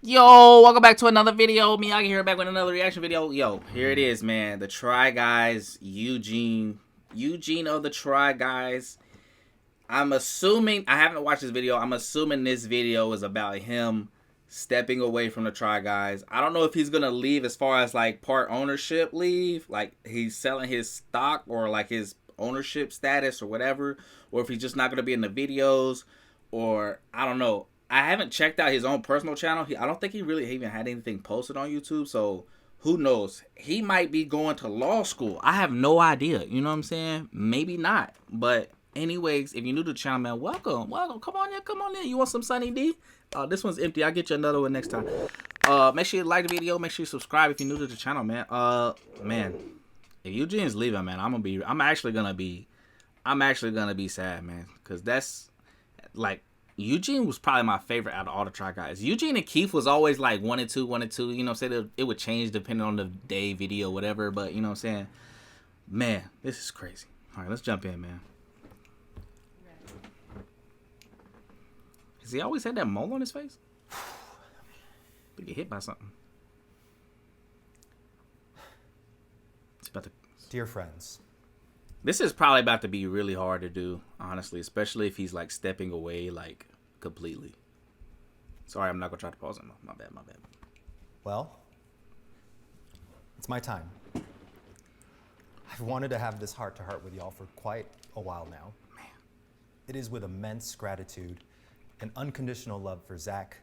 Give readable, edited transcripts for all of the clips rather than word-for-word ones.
Yo, welcome back to another video. Miyagi here, back with another reaction video. Yo, here it is, man. The Try Guys, Eugene of the Try Guys. I'm assuming, I haven't watched this video. I'm assuming this video is about him stepping away from the Try Guys. I don't know if he's gonna leave as far as like part ownership leave, like he's selling his stock or like his ownership status or whatever, or if he's just not gonna be in the videos, or I don't know. I haven't checked out his own personal channel. I don't think he really even had anything posted on YouTube. So who knows? He might be going to law school. I have no idea. You know what I'm saying? Maybe not. But anyways, if you're new to the channel, man, welcome. Come on in. Come on in. You want some Sunny D? This one's empty. I'll get you another one next time. Make sure you like the video. Make sure you subscribe if you're new to the channel, man. Man, if Eugene's leaving, man, I'm actually gonna be sad, man, because that's like. Eugene was probably my favorite out of all the Try Guys. Eugene and Keith was always like 1 and 2, 1 and 2. You know what I'm saying? It would change depending on the day, video, whatever. But you know what I'm saying? Man, this is crazy. All right, let's jump in, man. Has he always had that mole on his face? To get hit by something. It's about to... Dear friends. This is probably about to be really hard to do, honestly. Especially if he's like stepping away, like... completely. Sorry, I'm not gonna try to pause it. My bad. Well, it's my time. I've wanted to have this heart-to-heart with y'all for quite a while now. Man. It is with immense gratitude and unconditional love for Zach,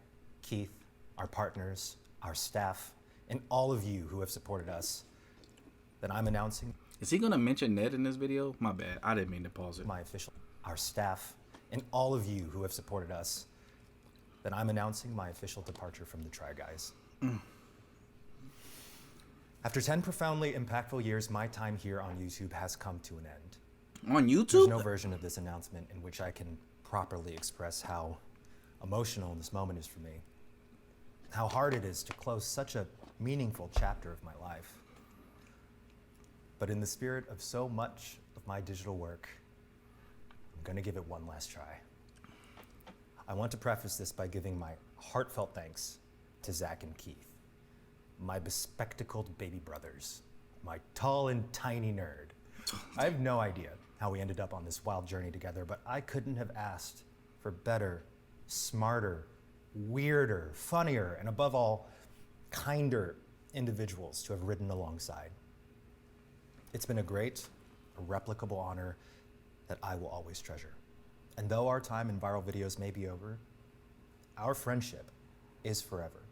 Keith, our partners, our staff, and all of you who have supported us that I'm announcing. Is he gonna mention Ned in this video? My bad. I didn't mean to pause it. Our staff, and all of you who have supported us, that I'm announcing my official departure from the Try Guys. After 10 profoundly impactful years, my time here on YouTube has come to an end. On YouTube? There's no version of this announcement in which I can properly express how emotional this moment is for me, how hard it is to close such a meaningful chapter of my life. But in the spirit of so much of my digital work, I'm gonna give it one last try. I want to preface this by giving my heartfelt thanks to Zach and Keith, my bespectacled baby brothers, my tall and tiny nerd. I have no idea how we ended up on this wild journey together, but I couldn't have asked for better, smarter, weirder, funnier, and above all, kinder individuals to have ridden alongside. It's been a great, replicable honor that I will always treasure. And though our time in viral videos may be over, our friendship is forever.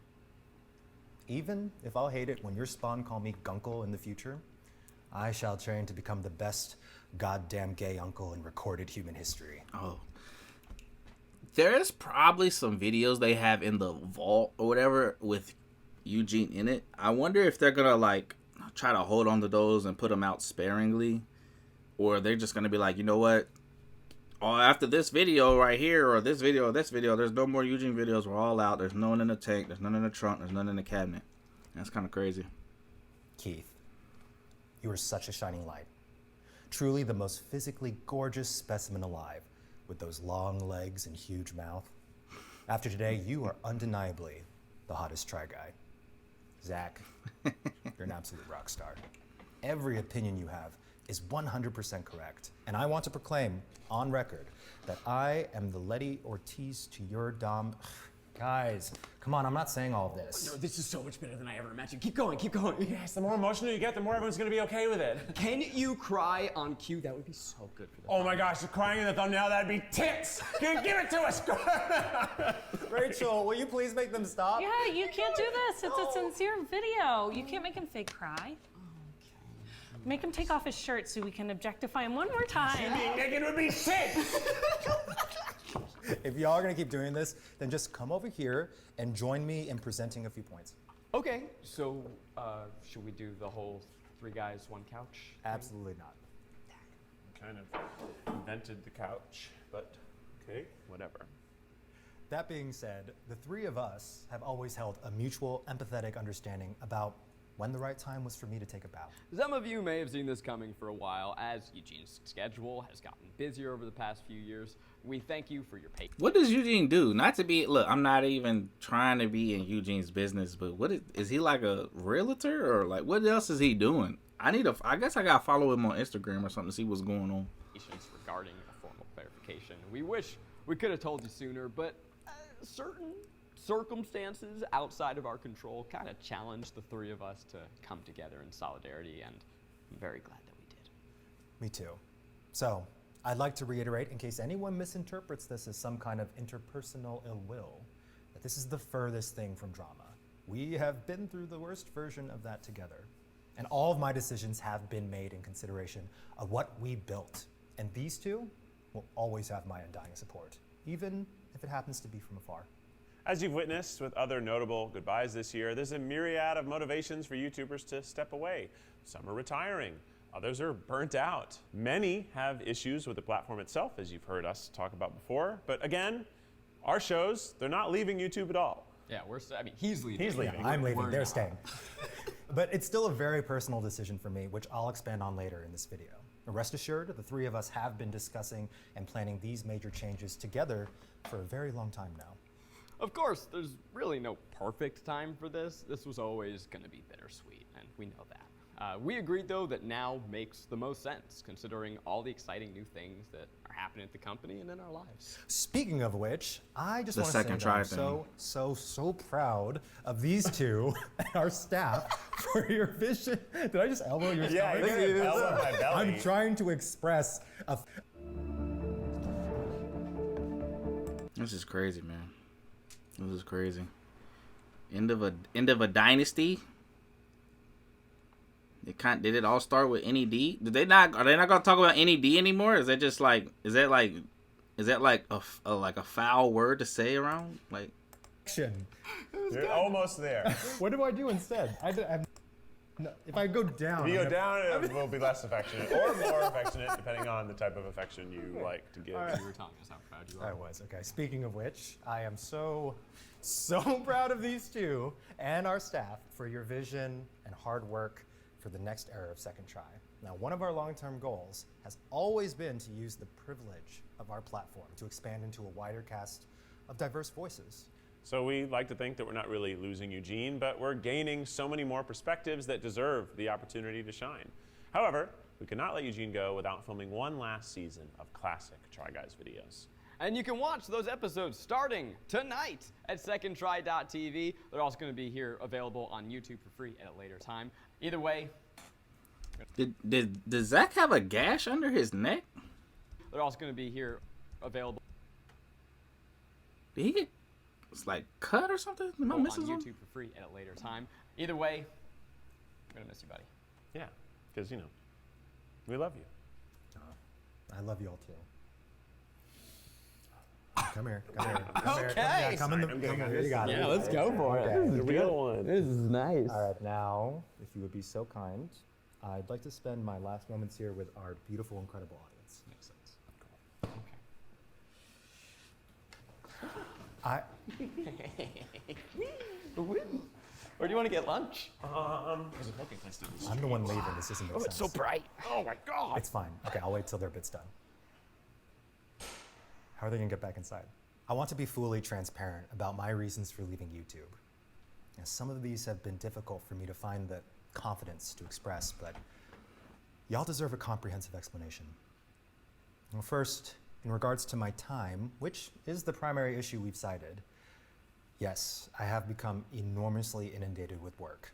Even if I'll hate it when your spawn call me Gunkle in the future, I shall train to become the best goddamn gay uncle in recorded human history. Oh. There's probably some videos they have in the vault or whatever with Eugene in it. I wonder if they're gonna like try to hold on to those and put them out sparingly, or they're just gonna be like, you know what, after this video right here or this video, there's no more Eugene videos. We're all out. There's no one in the tank, there's none in the trunk, there's none in the cabinet. That's kind of crazy. Keith, you are such a shining light, truly the most physically gorgeous specimen alive, with those long legs and huge mouth. After today, you are undeniably the hottest Try Guy. Zach, you're an absolute rock star. Every opinion you have is 100% correct. And I want to proclaim on record that I am the Letty Ortiz to your Dom. Guys, come on, I'm not saying all of this. No, this is so much better than I ever imagined. Keep going, keep going. Yes, the more emotional you get, the more everyone's gonna be okay with it. Can you cry on cue? That would be so good for the Oh my gosh, the crying in the thumbnail, that'd be tits! Give it to us! Rachel, will you please make them stop? Yeah, you can't do this. It's a sincere video. You can't make him fake cry. Make him take off his shirt so we can objectify him one more time. Being naked would be tits! If y'all are gonna keep doing this, then just come over here and join me in presenting a few points. Okay, so should we do the whole 3 guys, 1 couch? Absolutely not. Kind of invented the couch, but okay. Whatever. That being said, the 3 of us have always held a mutual empathetic understanding about when the right time was for me to take a bow. Some of you may have seen this coming for a while, as Eugene's schedule has gotten busier over the past few years. We thank you for your patience. What does Eugene do? Not to be, look, I'm not even trying to be in Eugene's business, but what is he like a realtor, or like what else is he doing? I guess I gotta follow him on Instagram or something to see what's going on. Regarding a formal clarification. We wish we could have told you sooner, but certain circumstances outside of our control kind of challenged the three of us to come together in solidarity, and I'm very glad that we did. Me too. So, I'd like to reiterate, in case anyone misinterprets this as some kind of interpersonal ill will, that this is the furthest thing from drama. We have been through the worst version of that together. And all of my decisions have been made in consideration of what we built. And these two will always have my undying support, even if it happens to be from afar. As you've witnessed with other notable goodbyes this year, there's a myriad of motivations for YouTubers to step away. Some are retiring, others are burnt out. Many have issues with the platform itself, as you've heard us talk about before. But again, our shows, they're not leaving YouTube at all. Yeah, he's leaving. He's leaving. Yeah, I'm leaving, We're they're not. staying. But it's still a very personal decision for me, which I'll expand on later in this video. Rest assured, the three of us have been discussing and planning these major changes together for a very long time now. Of course, there's really no perfect time for this. This was always going to be bittersweet, and we know that. We agreed, though, that now makes the most sense, considering all the exciting new things that are happening at the company and in our lives. Speaking of which, I just The want to say second that try I'm thing. so proud of these two and our staff for your vision. Did I just elbow your Yeah, stomach? you did elbow my belly. I'm trying to express a This is crazy, man. This is crazy. End of a dynasty. Did it all start with NED? Are they not gonna talk about NED anymore? Is that just like is that like a foul word to say around? Like, action. You're almost there. What do I do instead? No, if I go down. If you I'm go down, it will be less affectionate or more affectionate, depending on the type of affection you like to give. You were telling us how proud you are. I was. Okay. Speaking of which, I am so proud of these two and our staff for your vision and hard work for the next era of Second Try. Now, one of our long-term goals has always been to use the privilege of our platform to expand into a wider cast of diverse voices. So we like to think that we're not really losing Eugene, but we're gaining so many more perspectives that deserve the opportunity to shine. However, we could not let Eugene go without filming one last season of classic Try Guys videos. And you can watch those episodes starting tonight at secondtry.tv. They're also going to be here available on YouTube for free at a later time. Either way, does Zach have a gash under his neck? they're also going to be here available Did he get like cut or something? Am I on missing something? YouTube for free at a later time. Either way, I'm going to miss you, buddy. Yeah, because, you know, we love you. I love you all too. Come here. Come here. Come here. Okay. Come in the. Come here. You got it. Yeah, let's go for it. Okay. The real one. This is nice. All right, now, if you would be so kind, I'd like to spend my last moments here with our beautiful, incredible audience. Makes sense. I, Where do you want to get lunch? There's a smoking place down the street. I'm the one leaving. This doesn't make sense. bright. Oh my God. It's fine. Okay, I'll wait till their bit's done. How are they gonna get back inside? I want to be fully transparent about my reasons for leaving YouTube. Now, some of these have been difficult for me to find the confidence to express, but y'all deserve a comprehensive explanation. Well, first, in regards to my time, which is the primary issue we've cited, yes, I have become enormously inundated with work.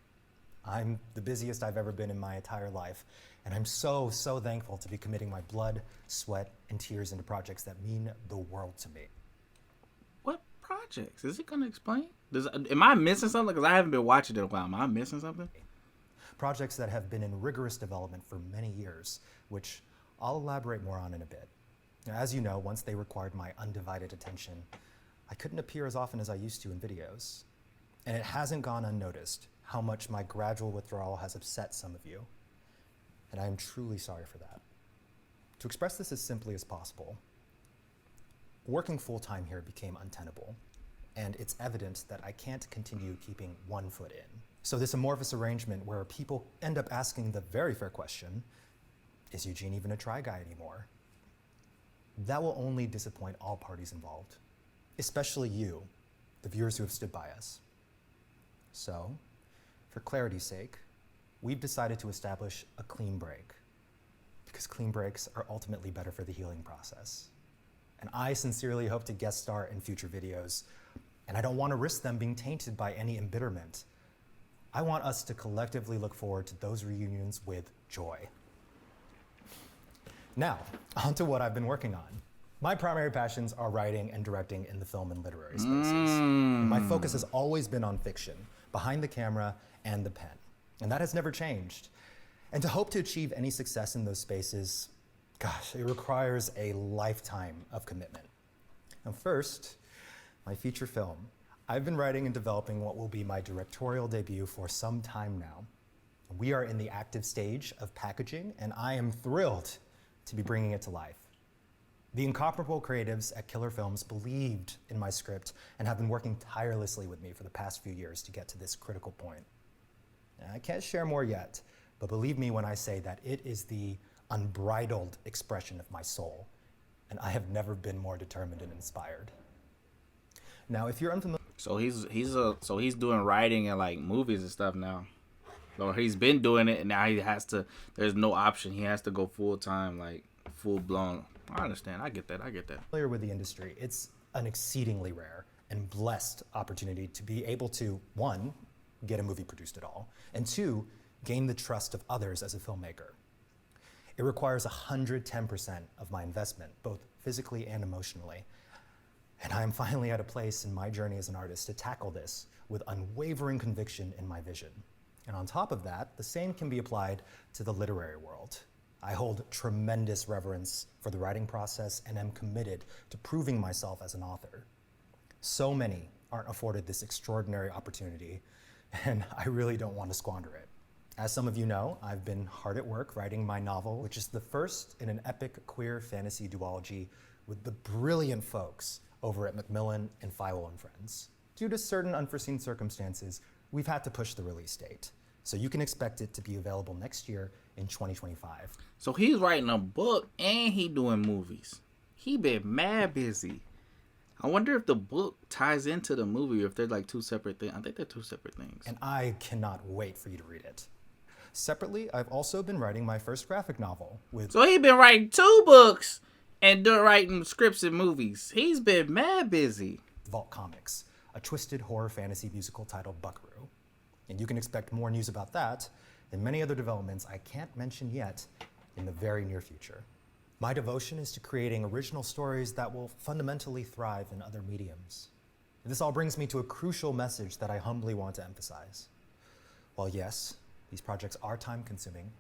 I'm the busiest I've ever been in my entire life, and I'm so thankful to be committing my blood, sweat, and tears into projects that mean the world to me. What projects? Is he gonna explain? Am I missing something? Because I haven't been watching it in a while. Am I missing something? Projects that have been in rigorous development for many years, which I'll elaborate more on in a bit. Now, as you know, once they required my undivided attention, I couldn't appear as often as I used to in videos. And it hasn't gone unnoticed how much my gradual withdrawal has upset some of you. And I am truly sorry for that. To express this as simply as possible, working full-time here became untenable, and it's evident that I can't continue keeping one foot in So this amorphous arrangement where people end up asking the very fair question, is Eugene even a try guy anymore? That will only disappoint all parties involved, especially you, the viewers who have stood by us. So, for clarity's sake, we've decided to establish a clean break, because clean breaks are ultimately better for the healing process. And I sincerely hope to guest star in future videos, and I don't want to risk them being tainted by any embitterment. I want us to collectively look forward to those reunions with joy. Now, on to what I've been working on. My primary passions are writing and directing in the film and literary spaces. And my focus has always been on fiction, behind the camera and the pen. And that has never changed. And to hope to achieve any success in those spaces, gosh, it requires a lifetime of commitment. Now first, my feature film. I've been writing and developing what will be my directorial debut for some time now. We are in the active stage of packaging, and I am thrilled to be bringing it to life. The incomparable creatives at Killer Films believed in my script and have been working tirelessly with me for the past few years to get to this critical point. And I can't share more yet, but believe me when I say that it is the unbridled expression of my soul, and I have never been more determined and inspired. Now, if you're unfamiliar, So he's doing writing and like movies and stuff now. Or he's been doing it and now he has to. There's no option. He has to go full time, like full blown. I understand. I get that. with the industry, it's an exceedingly rare and blessed opportunity to be able to, one, get a movie produced at all, and two, gain the trust of others as a filmmaker. It requires 110% of my investment, both physically and emotionally. And I am finally at a place in my journey as an artist to tackle this with unwavering conviction in my vision. And on top of that, the same can be applied to the literary world. I hold tremendous reverence for the writing process and am committed to proving myself as an author. So many aren't afforded this extraordinary opportunity, and I really don't want to squander it. As some of you know, I've been hard at work writing my novel, which is the first in an epic queer fantasy duology with the brilliant folks over at Macmillan and Feiwel and Friends. Due to certain unforeseen circumstances, we've had to push the release date. So you can expect it to be available next year in 2025. So he's writing a book and he doing movies. He been mad busy. I wonder if the book ties into the movie or if they're like two separate things. I think they're two separate things. And I cannot wait for you to read it. Separately, I've also been writing my first graphic novel with... So he been writing 2 books and writing scripts and movies. He's been mad busy. Vault Comics, a twisted horror fantasy musical titled Buckaroo. And you can expect more news about that and many other developments I can't mention yet in the very near future. My devotion is to creating original stories that will fundamentally thrive in other mediums. And this all brings me to a crucial message that I humbly want to emphasize. While yes, these projects are time-consuming,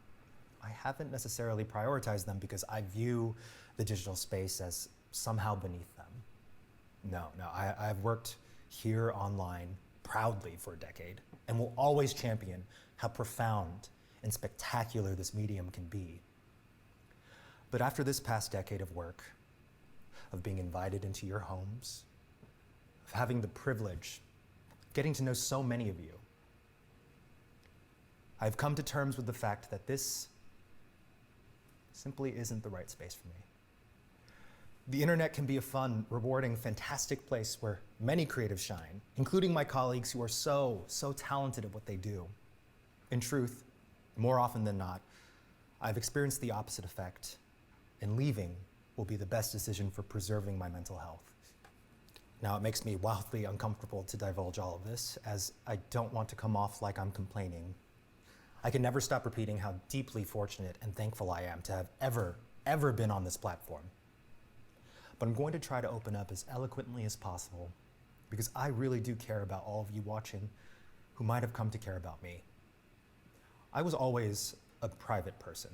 I haven't necessarily prioritized them because I view the digital space as somehow beneath them. No, I've worked here online proudly for a decade and will always champion how profound and spectacular this medium can be. But after this past decade of work, of being invited into your homes, of having the privilege, getting to know so many of you, I've come to terms with the fact that this simply isn't the right space for me. The internet can be a fun, rewarding, fantastic place where many creatives shine, including my colleagues who are so talented at what they do. In truth, more often than not, I've experienced the opposite effect, and leaving will be the best decision for preserving my mental health. Now, it makes me wildly uncomfortable to divulge all of this, as I don't want to come off like I'm complaining. I can never stop repeating how deeply fortunate and thankful I am to have ever been on this platform. But I'm going to try to open up as eloquently as possible because I really do care about all of you watching who might have come to care about me. I was always a private person,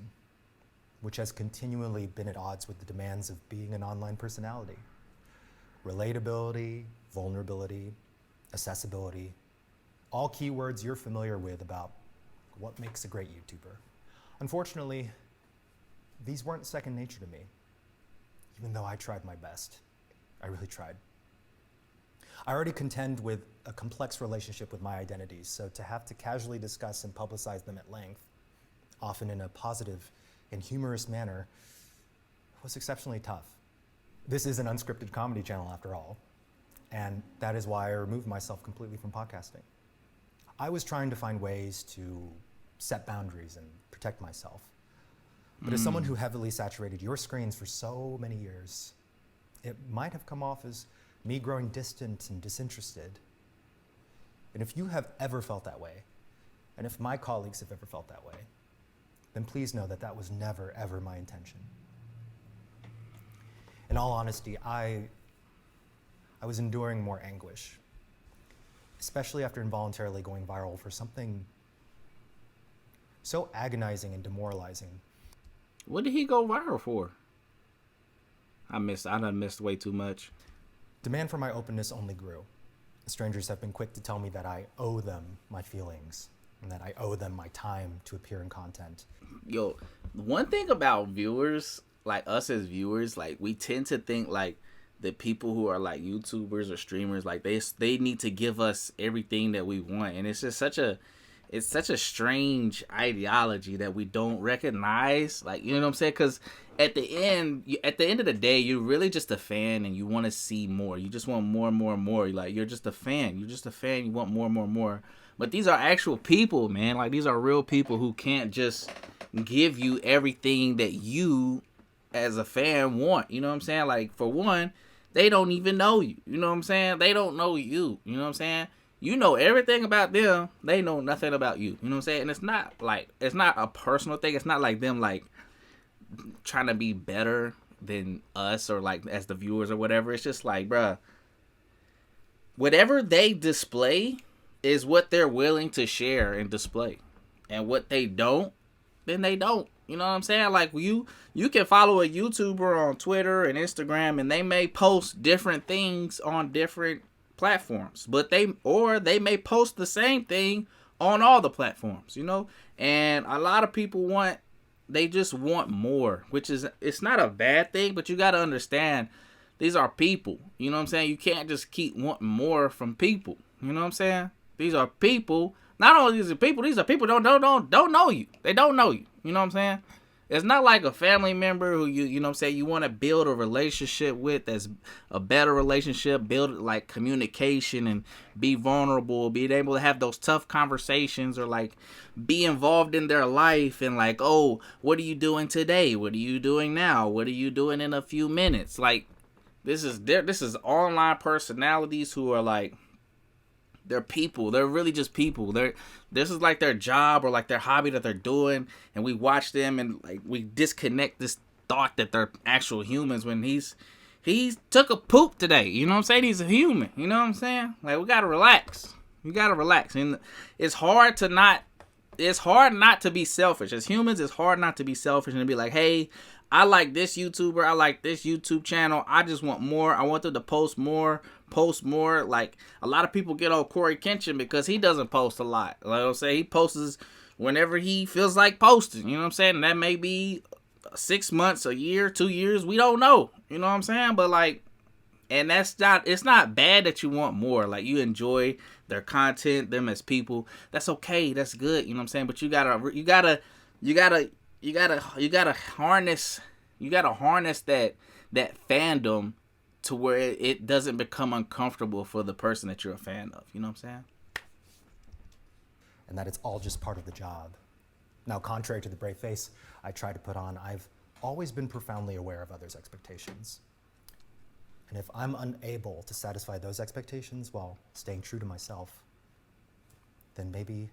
which has continually been at odds with the demands of being an online personality. Relatability, vulnerability, accessibility, all keywords you're familiar with about what makes a great YouTuber. Unfortunately, these weren't second nature to me, even though I tried my best. I really tried. I already contend with a complex relationship with my identities, so to have to casually discuss and publicize them at length, often in a positive and humorous manner, was exceptionally tough. This is an unscripted comedy channel after all, and that is why I removed myself completely from podcasting. I was trying to find ways to set boundaries and protect myself. But as someone who heavily saturated your screens for so many years, it might have come off as me growing distant and disinterested. And if you have ever felt that way, and if my colleagues have ever felt that way, then please know that that was never, ever my intention. In all honesty, I was enduring more anguish, especially after involuntarily going viral for something so agonizing and demoralizing. What did he go viral for? I done missed way too much. Demand for my openness only grew. Strangers have been quick to tell me that I owe them my feelings and that I owe them my time to appear in content. Yo, one thing about viewers, like us as viewers, like we tend to think like the people who are like YouTubers or streamers, like they need to give us everything that we want, and it's just such a strange ideology that we don't recognize. Like, you know what I'm saying? Because at the end of the day, you're really just a fan and you want to see more. You just want more and more and more. Like, you're just a fan. You're just a fan. You want more and more and more. But these are actual people, man. Like, these are real people who can't just give you everything that you as a fan want. You know what I'm saying? Like, for one, they don't even know you. You know what I'm saying? They don't know you. You know what I'm saying? You know everything about them. They know nothing about you. You know what I'm saying? And it's not a personal thing. It's not like them like trying to be better than us or like as the viewers or whatever. It's just like, bruh, whatever they display is what they're willing to share and display. And what they don't, then they don't. You know what I'm saying? Like, you can follow a YouTuber on Twitter and Instagram, and they may post different things on different platforms, but they may post the same thing on all the platforms, you know. And a lot of people just want more, which is, it's not a bad thing, but you got to understand these are people. You know what I'm saying? You can't just keep wanting more from people. You know what I'm saying? These are people. Not only these are people don't know you. They don't know you. You know what I'm saying? It's not like a family member who you know what I'm saying, you want to build a relationship with that's a better relationship, build like communication and be vulnerable, being able to have those tough conversations or like be involved in their life and like, oh, what are you doing today? What are you doing now? What are you doing in a few minutes? Like, this is online personalities who are like, they're people. They're really just people. This is like their job or like their hobby that they're doing, and we watch them and like we disconnect this thought that they're actual humans when he took a poop today. You know what I'm saying? He's a human. You know what I'm saying? Like, we gotta relax. You gotta relax, and it's hard not to be selfish. As humans, it's hard not to be selfish and to be like, hey, I like this YouTuber, I like this YouTube channel, I just want more. I want them to post more. Like, a lot of people get on Corey Kenshin because he doesn't post a lot. Like I'll say, he posts whenever he feels like posting. You know what I'm saying? And that may be 6 months, a year, 2 years. We don't know. You know what I'm saying? But like, and it's not bad that you want more. Like, you enjoy their content, them as people. That's okay. That's good. You know what I'm saying? But you gotta harness that fandom to where it doesn't become uncomfortable for the person that you're a fan of. You know what I'm saying? And that it's all just part of the job. Now, contrary to the brave face I try to put on, I've always been profoundly aware of others' expectations. And if I'm unable to satisfy those expectations while staying true to myself, then maybe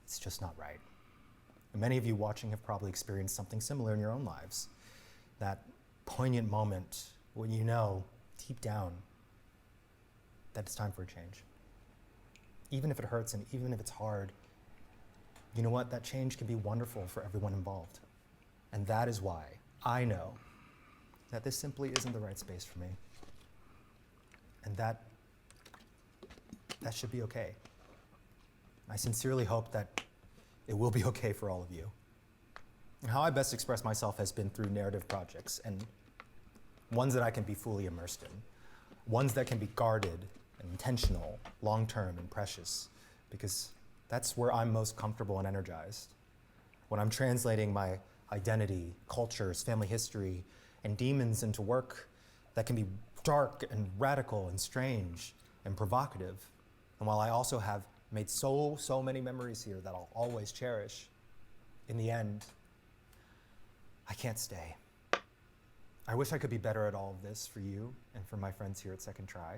it's just not right. And many of you watching have probably experienced something similar in your own lives. That poignant moment when you know, deep down, that it's time for a change. Even if it hurts and even if it's hard, you know what? That change can be wonderful for everyone involved. And that is why I know that this simply isn't the right space for me. And that should be okay. I sincerely hope that it will be okay for all of you. And how I best express myself has been through narrative projects, and ones that I can be fully immersed in, ones that can be guarded and intentional, long-term, and precious, because that's where I'm most comfortable and energized. When I'm translating my identity, cultures, family history, and demons into work that can be dark and radical and strange and provocative. And while I also have made so many memories here that I'll always cherish, in the end, I can't stay. I wish I could be better at all of this for you and for my friends here at Second Try.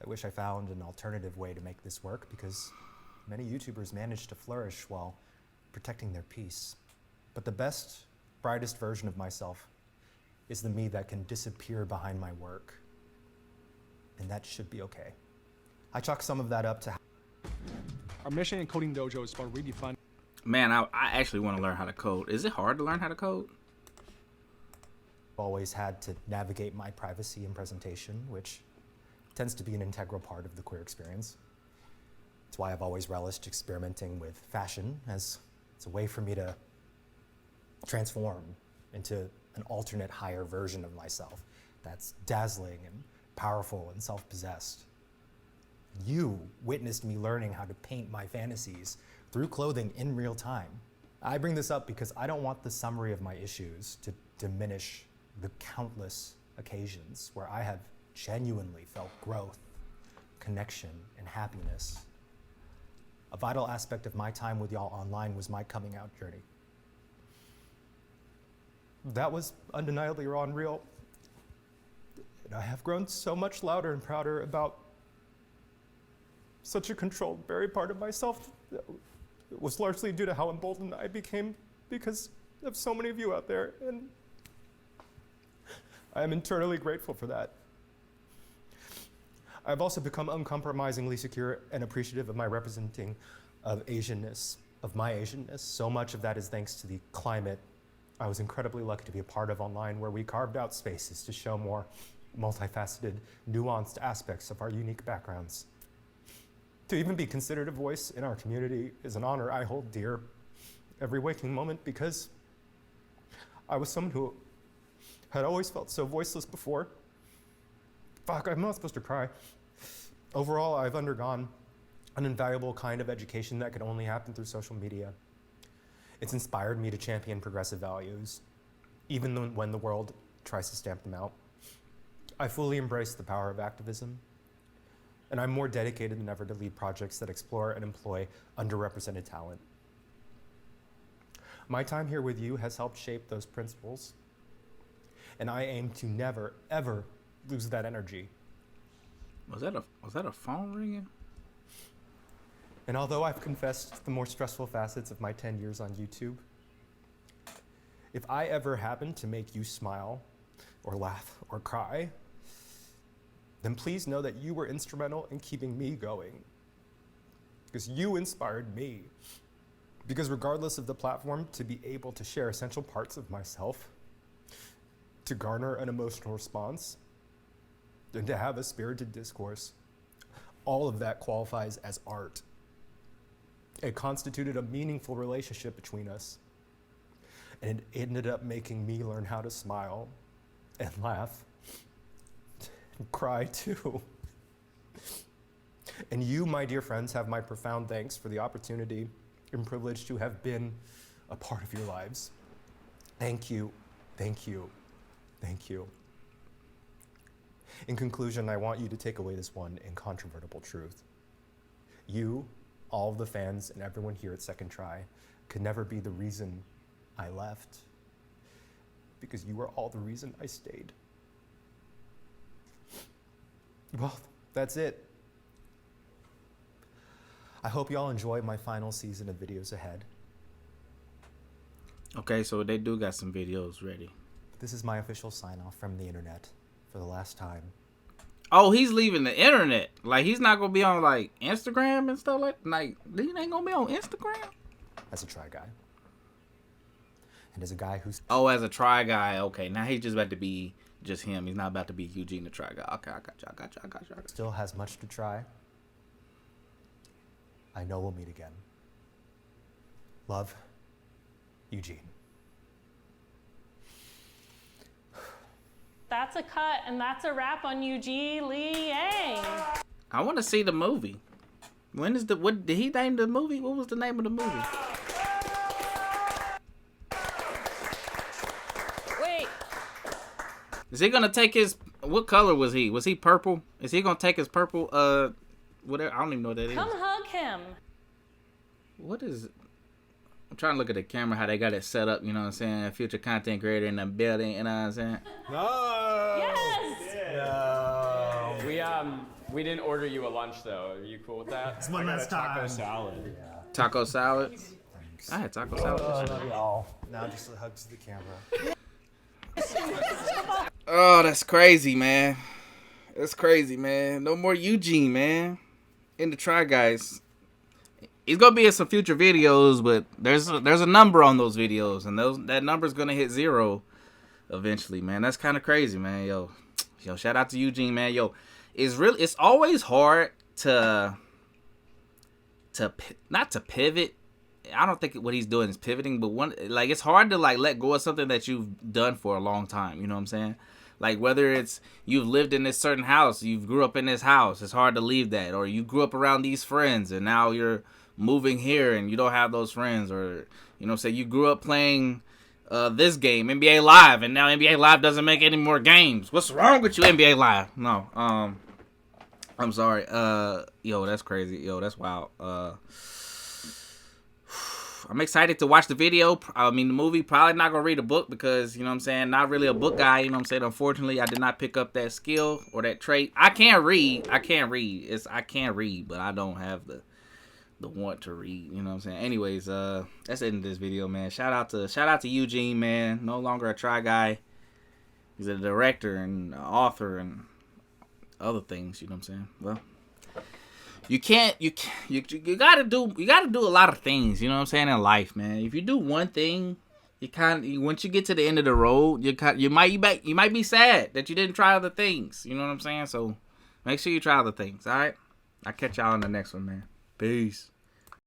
I wish I found an alternative way to make this work, because many YouTubers manage to flourish while protecting their peace. But the best, brightest version of myself is the me that can disappear behind my work. And that should be okay. I chalk some of that up to our mission in Coding Dojo is about redefining. Man, I actually want to learn how to code. Is it hard to learn how to code? always had to navigate my privacy and presentation, which tends to be an integral part of the queer experience. It's why I've always relished experimenting with fashion, as it's a way for me to transform into an alternate higher version of myself that's dazzling and powerful and self-possessed. You witnessed me learning how to paint my fantasies through clothing in real time. I bring this up because I don't want the summary of my issues to diminish the countless occasions where I have genuinely felt growth, connection, and happiness. A vital aspect of my time with y'all online was my coming out journey. That was undeniably raw and real. And I have grown so much louder and prouder about such a controlled, buried part of myself that was largely due to how emboldened I became because of so many of you out there, and I am eternally grateful for that. I've also become uncompromisingly secure and appreciative of my representing of Asianness, of my Asianness. So much of that is thanks to the climate I was incredibly lucky to be a part of online, where we carved out spaces to show more multifaceted, nuanced aspects of our unique backgrounds. To even be considered a voice in our community is an honor I hold dear every waking moment, because I was someone who had always felt so voiceless before. Fuck, I'm not supposed to cry. Overall, I've undergone an invaluable kind of education that could only happen through social media. It's inspired me to champion progressive values, even when the world tries to stamp them out. I fully embrace the power of activism, and I'm more dedicated than ever to lead projects that explore and employ underrepresented talent. My time here with you has helped shape those principles, and I aim to never, ever lose that energy. Was that a phone ringing? And although I've confessed the more stressful facets of my 10 years on YouTube, if I ever happen to make you smile or laugh or cry, then please know that you were instrumental in keeping me going, because you inspired me. Because regardless of the platform, to be able to share essential parts of myself, to garner an emotional response, and to have a spirited discourse, all of that qualifies as art. It constituted a meaningful relationship between us, and it ended up making me learn how to smile and laugh and cry too. And you, my dear friends, have my profound thanks for the opportunity and privilege to have been a part of your lives. Thank you, thank you, thank you. In conclusion, I want you to take away this one incontrovertible truth. You, all of the fans, and everyone here at Second Try could never be the reason I left, because you were all the reason I stayed. Well, that's it. I hope y'all enjoy my final season of videos ahead. Okay, so they do got some videos ready. This is my official sign-off from the internet for the last time. Oh, he's leaving the internet. Like, he's not gonna be on like Instagram and stuff like he ain't gonna be on Instagram. As a Try guy. And as a guy who's... Oh, as a Try guy. Okay, now he's just about to be just him. He's not about to be Eugene the Try guy. Okay, I got you. Still has much to try. I know we'll meet again. Love, Eugene. that's a cut, and that's a wrap on Eugene Lee Yang. I want to see the movie. When is what did he name the movie? What was the name of the movie? Wait. Is he gonna take his? What color was he? Was he purple? Is he gonna take his purple? Whatever. I don't even know what that is. Come hug him. What is it? I'm trying to look at the camera, how they got it set up, you know what I'm saying? Future content creator in the building, you know what I'm saying? No. Yes. No. We didn't order you a lunch though. Are you cool with that? It's one last Taco time. salad. Taco salad? I had taco salad. Now just a hug to the camera. Oh, that's crazy, man. That's crazy, man. No more Eugene, man. In the Try Guys. He's gonna be in some future videos, but there's a number on those videos, and that number's gonna hit 0 eventually, man. That's kind of crazy, man. Yo, shout out to Eugene, man. Yo, it's always hard to not to pivot. I don't think what he's doing is pivoting, but it's hard to let go of something that you've done for a long time. You know what I'm saying? Like whether it's you've lived in this certain house, you grew up in this house, it's hard to leave that, or you grew up around these friends and now you're moving here and you don't have those friends, or say you grew up playing this game, NBA Live, and now NBA Live doesn't make any more games. What's wrong with you, NBA Live? No, I'm sorry. Yo, that's crazy. Yo, that's wild. I'm excited to watch the video. The movie. Probably not gonna read a book because, you know what I'm saying, not really a book guy, you know what I'm saying. Unfortunately, I did not pick up that skill or that trait. I can't read. I can't read, but I don't have the want to read, you know what I'm saying. Anyways, that's the end of this video, man. Shout out to Eugene, man. No longer a Try Guy. He's a director and author and other things, you know what I'm saying. Well, you gotta do a lot of things, you know what I'm saying, in life, man. If you do one thing, once you get to the end of the road, you might be sad that you didn't try other things, you know what I'm saying. So make sure you try other things. All right, I'll catch y'all on the next one, man. Peace.